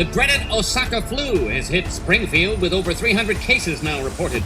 The dreaded Osaka flu has hit Springfield with over 300 cases now reported.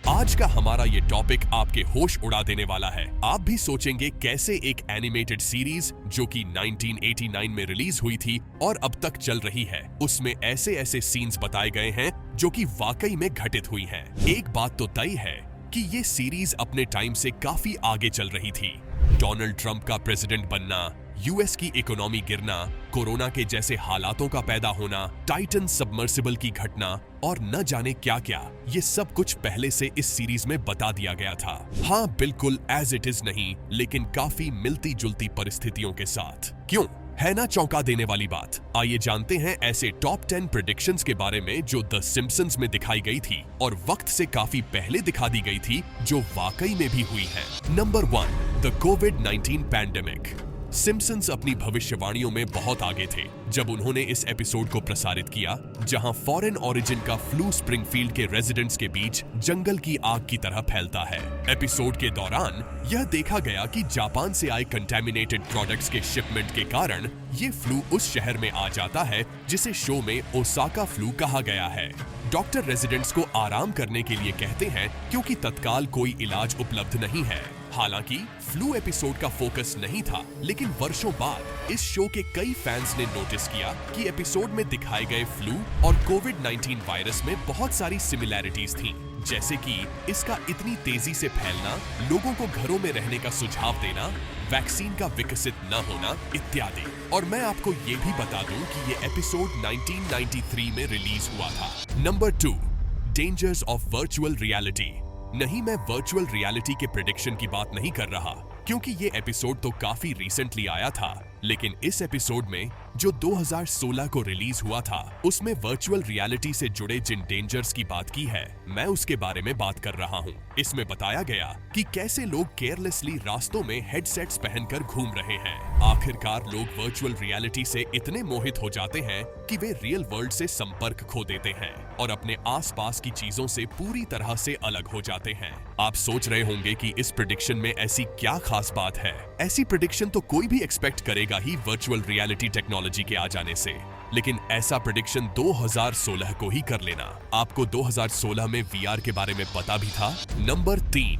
आज का हमारा ये टॉपिक आपके होश उड़ा देने वाला है। आप भी सोचेंगे कैसे एक एनिमेटेड सीरीज जो कि 1989 में रिलीज हुई थी और अब तक चल रही है, उसमें ऐसे ऐसे सीन्स बताए गए हैं जो कि वाकई में घटित हुई हैं। एक बात तो तय है कि ये सीरीज अपने टाइम से काफी आगे चल रही थी। डोनाल्ड ट्रंप का प्रेसिडेंट बनना, यूएस की इकोनॉमी गिरना, कोरोना के जैसे हालातों का पैदा होना, टाइटन सबमर्सिबल की घटना और न जाने क्या क्या, ये सब कुछ पहले से इस सीरीज में बता दिया गया था। हाँ, बिल्कुल एज इट इज नहीं, लेकिन काफी मिलती जुलती परिस्थितियों के साथ। क्यों? है ना चौंका देने वाली बात। आइए जानते हैं ऐसे टॉप 10 प्रेडिक्शंस के बारे में जो द सिम्पसन्स में दिखाई गई थी और वक्त से काफी पहले दिखा दी गई थी, जो वाकई में भी हुई है। नंबर 1, द कोविड-19 पैंडेमिक। सिम्पसन्स अपनी भविष्यवाणियों में बहुत आगे थे जब उन्होंने इस एपिसोड को प्रसारित किया जहां फॉरेन ओरिजिन का फ्लू स्प्रिंगफील्ड के रेजिडेंट्स के बीच जंगल की आग की तरह फैलता है। एपिसोड के दौरान यह देखा गया कि जापान से आए कंटेमिनेटेड प्रोडक्ट्स के शिपमेंट के कारण ये फ्लू उस शहर में आ जाता है जिसे शो में ओसाका फ्लू कहा गया है। डॉक्टर रेजिडेंट्स को आराम करने के लिए कहते हैं क्योंकि तत्काल कोई इलाज उपलब्ध नहीं है। हालांकि फ्लू एपिसोड का फोकस नहीं था, लेकिन वर्षों बाद इस शो के कई फैंस ने नोटिस किया कि एपिसोड में दिखाए गए फ्लू और कोविड-19 वायरस में बहुत सारी सिमिलैरिटीज थीं, जैसे कि इसका इतनी तेजी से फैलना, लोगों को घरों में रहने का सुझाव देना, वैक्सीन का विकसित न होना इत्यादि। और मैं आपको ये भी बता दूं कि ये एपिसोड 1993 में रिलीज हुआ था। Number 2, dangers of virtual reality. नहीं, मैं वर्चुअल रियलिटी के प्रेडिक्शन की बात नहीं कर रहा, क्योंकि ये एपिसोड तो काफी रिसेंटली आया था, लेकिन इस एपिसोड में जो 2016 को रिलीज हुआ था, उसमें वर्चुअल रियलिटी से जुड़े जिन डेंजर्स की बात की है, मैं उसके बारे में बात कर रहा हूँ। इसमें बताया गया कि कैसे लोग केयरलेसली रास्तों में हेडसेट्स पहनकर घूम रहे हैं। आखिरकार लोग वर्चुअल रियलिटी से इतने मोहित हो जाते हैं कि वे रियल वर्ल्ड से संपर्क खो देते हैं और अपने आसपास की चीजों से पूरी तरह से अलग हो जाते हैं। आप सोच रहे होंगे कि इस प्रेडिक्शन में ऐसी क्या खास बात है। ऐसी प्रेडिक्शन तो कोई भी एक्सपेक्ट करेगा ही वर्चुअल रियलिटी टेक्नोलॉजी के आ जाने से, लेकिन ऐसा प्रेडिक्शन 2016 को ही कर लेना। आपको 2016 में वीआर के बारे में पता भी था? Number 3,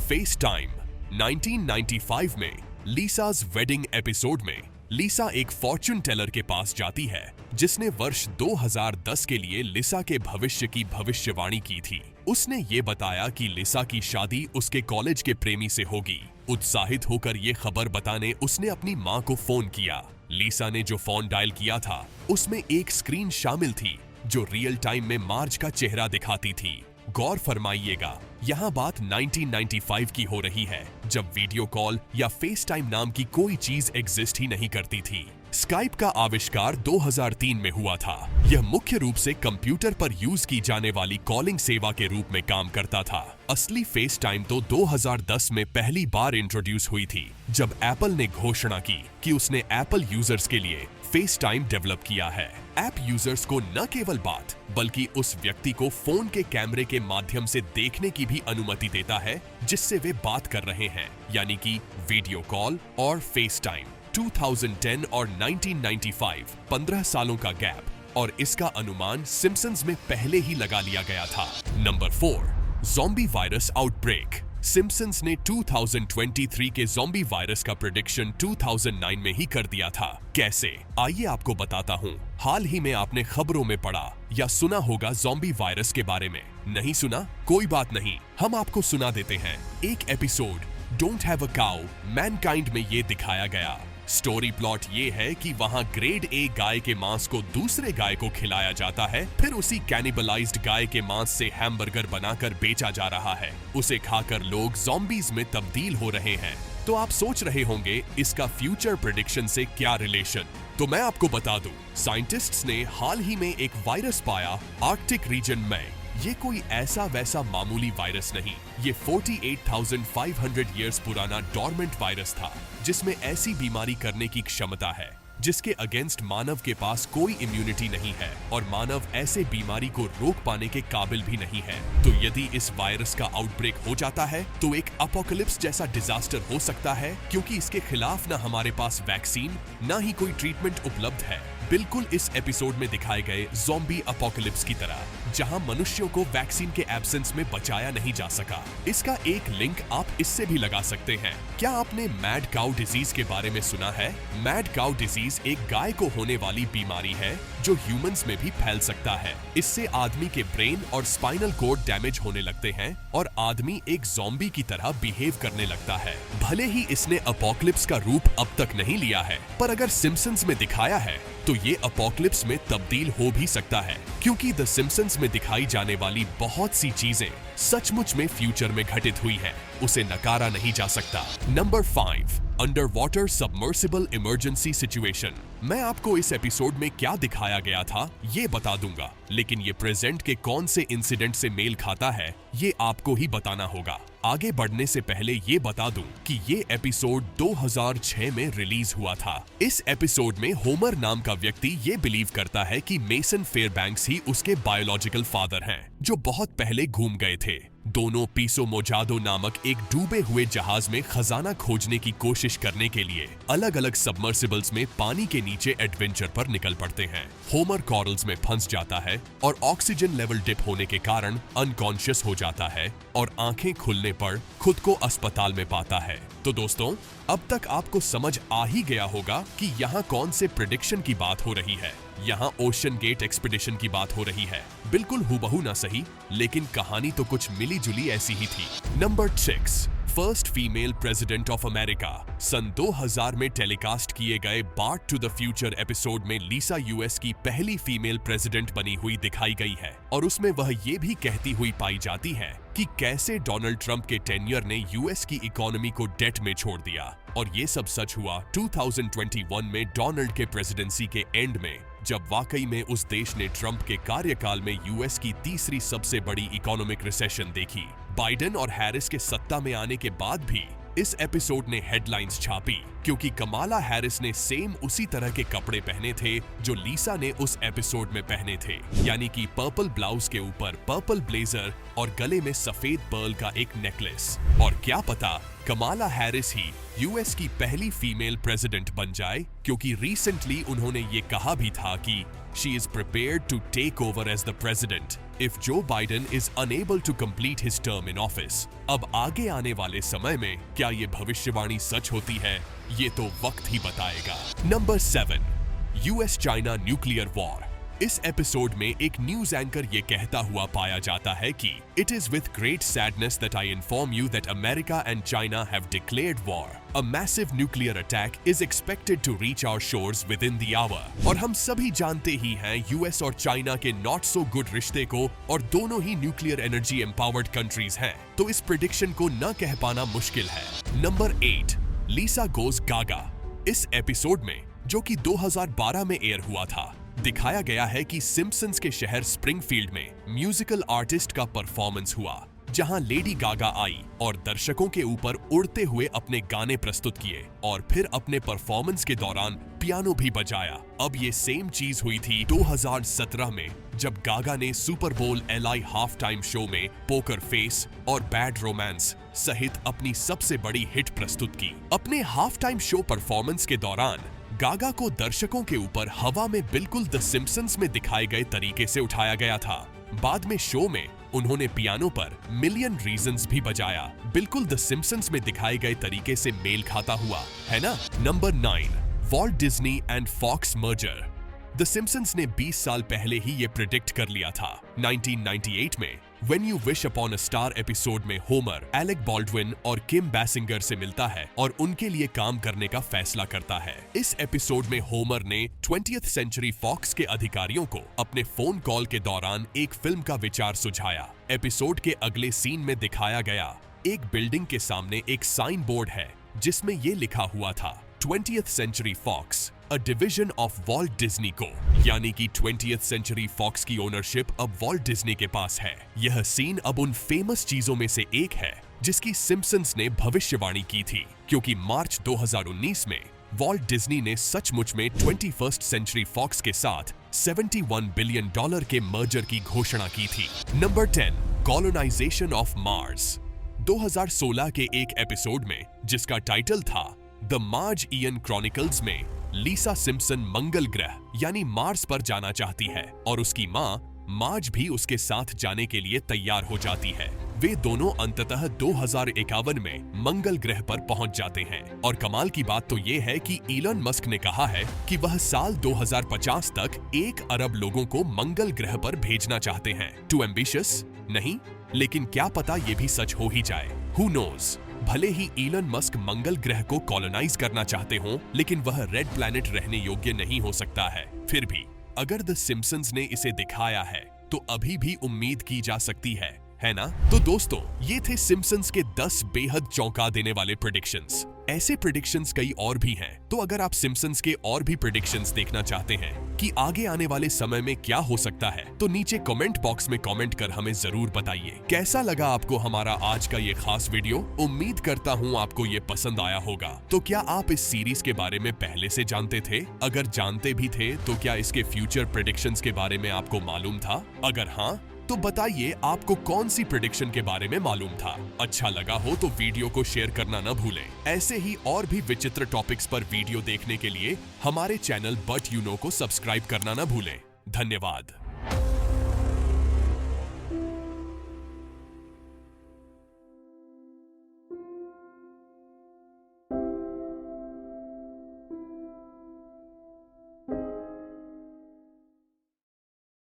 face time. 1995 में लीसा's वेडिंग एपिसोड में लीसा एक फॉर्च्यून टेलर के पास जाती है जिसने वर्ष 2010 के लिए लिसा के भविष्य की भविष्यवाणी की थी। उसने ये बताया कि लिसा की शादी उसके कॉलेज के प्रेमी से होगी। उत्साहित होकर ये खबर बताने उसने अपनी मां को फोन किया। लिसा ने जो फोन डायल किया था उसमें एक स्क्रीन शामिल थी जो रियल टाइम में मार्ज का चेहरा दिखाती थी। गौर फरमाइएगा, यहाँ बात 1995 की हो रही है जब वीडियो कॉल या फेस टाइम नाम की कोई चीज एग्जिस्ट ही नहीं करती थी। स्काइप का आविष्कार 2003 में हुआ था। यह मुख्य रूप से कंप्यूटर पर यूज की जाने वाली कॉलिंग सेवा के रूप में काम करता था। असली फेस टाइम तो 2010 में पहली बार इंट्रोड्यूस हुई थी जब एप्पल ने घोषणा की कि उसने एप्पल यूजर्स के लिए फेस टाइम डेवलप किया है। ऐप यूजर्स को न केवल बात बल्कि उस व्यक्ति को फोन के कैमरे के माध्यम से देखने की भी अनुमति देता है जिससे वे बात कर रहे हैं, यानी कि वीडियो कॉल और फेस टाइम। 2010 और 1995, 15 सालों का गैप, और इसका अनुमान सिम्पसन्स में पहले ही लगा लिया गया था। Number 4, zombie virus outbreak. Simpsons ने 2023 के ज़ॉम्बी वायरस का प्रेडिक्शन 2009 में ही कर दिया था। कैसे? आइए आपको बताता हूँ। हाल ही में आपने खबरों में पढ़ा या सुना होगा ज़ॉम्बी वायरस के बारे में। नहीं सुना? कोई बात नहीं, हम आपको सुना देते हैं। एक episode don't have a cow Mankind में ये दिखाया गया। स्टोरी प्लॉट ये है कि वहां ग्रेड ए गाय के मांस को दूसरे गाय को खिलाया जाता है, फिर उसी कैनिबलाइज्ड गाय के मांस से हैमबर्गर बनाकर बेचा जा रहा है। उसे खाकर लोग ज़ॉम्बीज में तब्दील हो रहे हैं। तो आप सोच रहे होंगे इसका फ्यूचर प्रेडिक्शन से क्या रिलेशन? तो मैं आपको बता दूं, साइंटिस्ट्स ने हाल ही में एक वायरस पाया आर्कटिक रीजन में। ये कोई ऐसा वैसा मामूली वायरस नहीं, ये 48,500 ईयर्स पुराना डॉर्मेंट वायरस था जिसमें ऐसी बीमारी करने की क्षमता है जिसके अगेंस्ट मानव के पास कोई इम्यूनिटी नहीं है और मानव ऐसे बीमारी को रोक पाने के काबिल भी नहीं है। तो यदि इस वायरस का आउटब्रेक हो जाता है तो एक अपोकलिप्स जैसा डिजास्टर हो सकता है, क्योंकि इसके खिलाफ न हमारे पास वैक्सीन न ही कोई ट्रीटमेंट उपलब्ध है। बिल्कुल इस एपिसोड में दिखाए गए ज़ॉम्बी अपोकलिप्स की तरह, जहां मनुष्यों को वैक्सीन के एब्सेंस में बचाया नहीं जा सका। इसका एक लिंक आप इससे भी लगा सकते हैं। क्या आपने मैड काउ डिजीज के बारे में सुना है? मैड काउ डिजीज एक गाय को होने वाली बीमारी है जो ह्यूमंस में भी फैल सकता है। इससे आदमी के ब्रेन और स्पाइनल कोड डैमेज होने लगते हैं और आदमी एक ज़ॉम्बी की तरह बिहेव करने लगता है। भले ही इसने अपोकलिप्स का रूप अब तक नहीं लिया है, पर अगर सिम्पसन्स में दिखाया है तो ये अपोकलिप्स में तब्दील हो भी सकता है, क्योंकि द सिम्पसन्स में दिखाई जाने वाली बहुत सी चीजें सचमुच में फ्यूचर में घटित हुई हैं, उसे नकारा नहीं जा सकता। Number 5, under water submersible emergency situation. मैं आपको इस एपिसोड में क्या दिखाया गया था ये बता दूंगा, लेकिन ये प्रेजेंट के कौन से इंसिडेंट से मेल खाता है ये आपको ही बताना होगा। आगे बढ़ने से पहले ये बता दूं कि ये एपिसोड 2006 में रिलीज हुआ था। इस एपिसोड में होमर नाम का व्यक्ति ये बिलीव करता है कि मेसन फेयरबैंक्स ही उसके बायोलॉजिकल फादर हैं, जो बहुत पहले घूम गए थे। दोनों पीसो मोजादो नामक एक डूबे हुए जहाज में खजाना खोजने की कोशिश करने के लिए अलग अलग सबमर्सिबल्स में पानी के नीचे एडवेंचर पर निकल पड़ते हैं। होमर कॉरल्स में फंस जाता है और ऑक्सीजन लेवल डिप होने के कारण अनकॉन्शियस हो जाता है और आंखें खुलने पर खुद को अस्पताल में पाता है। तो दोस्तों, अब तक आपको समझ आ ही गया होगा कि यहाँ कौन से प्रेडिक्शन की बात हो रही है। यहाँ ओशन गेट एक्सपीडिशन की बात हो रही है। बिल्कुल हूबहू ना सही, लेकिन कहानी तो कुछ मिली जुली ऐसी ही थी। Number 6, first female president of America. सन 2000 में टेलीकास्ट किए गए Bart to the future episode में लीसा यूएस की पहली फीमेल प्रेसिडेंट बनी हुई दिखाई गई है और उसमें वह ये भी कहती हुई पाई जाती है कि कैसे डोनाल्ड ट्रंप के टेन्योर ने यूएस की इकोनॉमी को डेट में छोड़ दिया। और ये सब सच हुआ 2021 में डोनाल्ड के प्रेसिडेंसी के एंड में, जब वाकई में उस देश ने ट्रंप के कार्यकाल में यूएस की तीसरी सबसे बड़ी इकोनॉमिक रिसेशन देखी। बाइडेन और हैरिस के सत्ता में आने के बाद भी इस एपिसोड ने हेडलाइंस छापी, क्योंकि कमाला हैरिस ने सेम उसी तरह के कपड़े पहने थे जो लीसा ने उस एपिसोड में पहने थे, यानी कि पर्पल ब्लाउज के ऊपर पर्पल ब्लेजर और गले में सफेद पर्ल का एक नेकलेस। और क्या पता कमाला हैरिस ही यूएस की पहली फीमेल प्रेसिडेंट बन जाए, क्योंकि रिसेंटली उन्होंने ये कहा भी था कि she is prepared to take over as the president if Joe Biden is unable to complete his term in office। अब आगे आने वाले समय में क्या ये भविष्यवाणी सच होती है, ये तो वक्त ही बताएगा। Number 7, US China nuclear war. इस एपिसोड में एक न्यूज एंकर ये कहता हुआ पाया जाता है कि it is with great sadness that I inform you that America and China have declared war. A massive nuclear attack is expected to reach our shores within the hour. और हम सभी जानते ही हैं यूएस और China के not so good रिश्ते को, और दोनों ही न्यूक्लियर एनर्जी एम्पावर्ड कंट्रीज हैं, तो इस प्रेडिक्शन को न कह पाना मुश्किल है। नंबर 8, लीसा गोज गागा। इस एपिसोड में, जो कि 2012 में एयर हुआ था, दिखाया गया है कि सिम्पसन्स के शहर स्प्रिंगफील्ड में म्यूजिकल आर्टिस्ट का परफॉर्मेंस हुआ, जहां लेडी गागा आई और दर्शकों के ऊपर उड़ते हुए अपने गाने प्रस्तुत किए और फिर अपने परफॉर्मेंस के दौरान पियानो भी बजाया। अब ये सेम चीज हुई थी 2017 में, जब गागा ने सुपर बोल LI हाफ टाइम शो में पोकर फेस और बैड रोमांस सहित अपनी सबसे बड़ी हिट प्रस्तुत की। अपने हाफ टाइम शो परफॉर्मेंस के दौरान गागा को दर्शकों के ऊपर हवा में बिल्कुल द सिम्पसन्स में दिखाए गए तरीके से उठाया गया था। बाद में शो में उन्होंने पियानो पर मिलियन रीजंस भी बजाया, बिल्कुल द सिम्पसन्स में दिखाए गए तरीके से मेल खाता हुआ, है ना। Number 9, Walt Disney and Fox merger. The Simpsons ने 20 साल पहले ही ये प्रिडिक्ट कर लिया था। 1998 में when you wish upon a star episode में होमर एलेक बॉल्डविन और किम बेसिंगर से मिलता है और उनके लिए काम करने का फैसला करता है। इस एपिसोड में होमर ने 20th सेंचुरी फॉक्स के अधिकारियों को अपने फोन कॉल के दौरान एक फिल्म का विचार सुझाया। एपिसोड के अगले सीन में दिखाया गया एक बिल्डिंग के सामने एक साइन बोर्ड है जिसमें ये लिखा हुआ था 20th century Fox, a division of Walt Disney को, यानी कि 20th सेंचुरी फॉक्स की ओनरशिप अब वॉल्ट डिज्नी के पास है। यह सीन अब उन फेमस चीजों में से एक है जिसकी सिम्पसन्स ने भविष्यवाणी की थी, क्योंकि मार्च 2019 में वॉल्ट डिज्नी ने सचमुच में 21st सेंचुरी फॉक्स के साथ $71 बिलियन के मर्जर की घोषणा की थी। Number 10, colonisation of Mars. 2016 के एक एपिसोड में, जिसका टाइटल था द मार्ज ईयन क्रॉनिकल्स में, लीसा सिम्पसन मंगल ग्रह यानी मार्स पर जाना चाहती है और उसकी मां मार्ज भी उसके साथ जाने के लिए तैयार हो जाती है। वे दोनों अंततः 2051 में मंगल ग्रह पर पहुंच जाते हैं और कमाल की बात तो ये है कि इलॉन मस्क ने कहा है कि वह साल 2050 तक 1 अरब लोगों को मंगल ग्रह पर भेजना चाहते हैं। Too ambitious? नहीं, लेकिन क्या पता ये भी सच हो ही जाए। Who knows? भले ही इलॉन मस्क मंगल ग्रह को कॉलोनाइज करना चाहते हों, लेकिन वह रेड प्लैनेट रहने योग्य नहीं हो सकता है। फिर भी अगर द सिम्पसन्स ने इसे दिखाया है तो अभी भी उम्मीद की जा सकती है ना? तो दोस्तों, ये थे सिम्पसन्स के 10 बेहद चौंका देने वाले प्रेडिक्शंस। ऐसे प्रेडिक्शंस कई और भी हैं, तो अगर आप सिम्पसन्स के और भी प्रेडिक्शंस देखना चाहते हैं कि आगे आने वाले समय में क्या हो सकता है, तो नीचे कमेंट बॉक्स में कमेंट कर हमें जरूर बताइए। कैसा लगा आपको हमारा आज का ये खास वीडियो? उम्मीद करता हूँ आपको ये पसंद आया होगा। तो क्या आप इस सीरीज के बारे में पहले से जानते थे? अगर जानते भी थे तो क्या इसके फ्यूचर प्रेडिक्शंस के बारे में आपको मालूम था? अगर हाँ, तो बताइए आपको कौन सी प्रेडिक्शन के बारे में मालूम था। अच्छा लगा हो तो वीडियो को शेयर करना न भूलें। ऐसे ही और भी विचित्र टॉपिक्स पर वीडियो देखने के लिए हमारे चैनल बट यू नो को सब्सक्राइब करना न भूलें। धन्यवाद।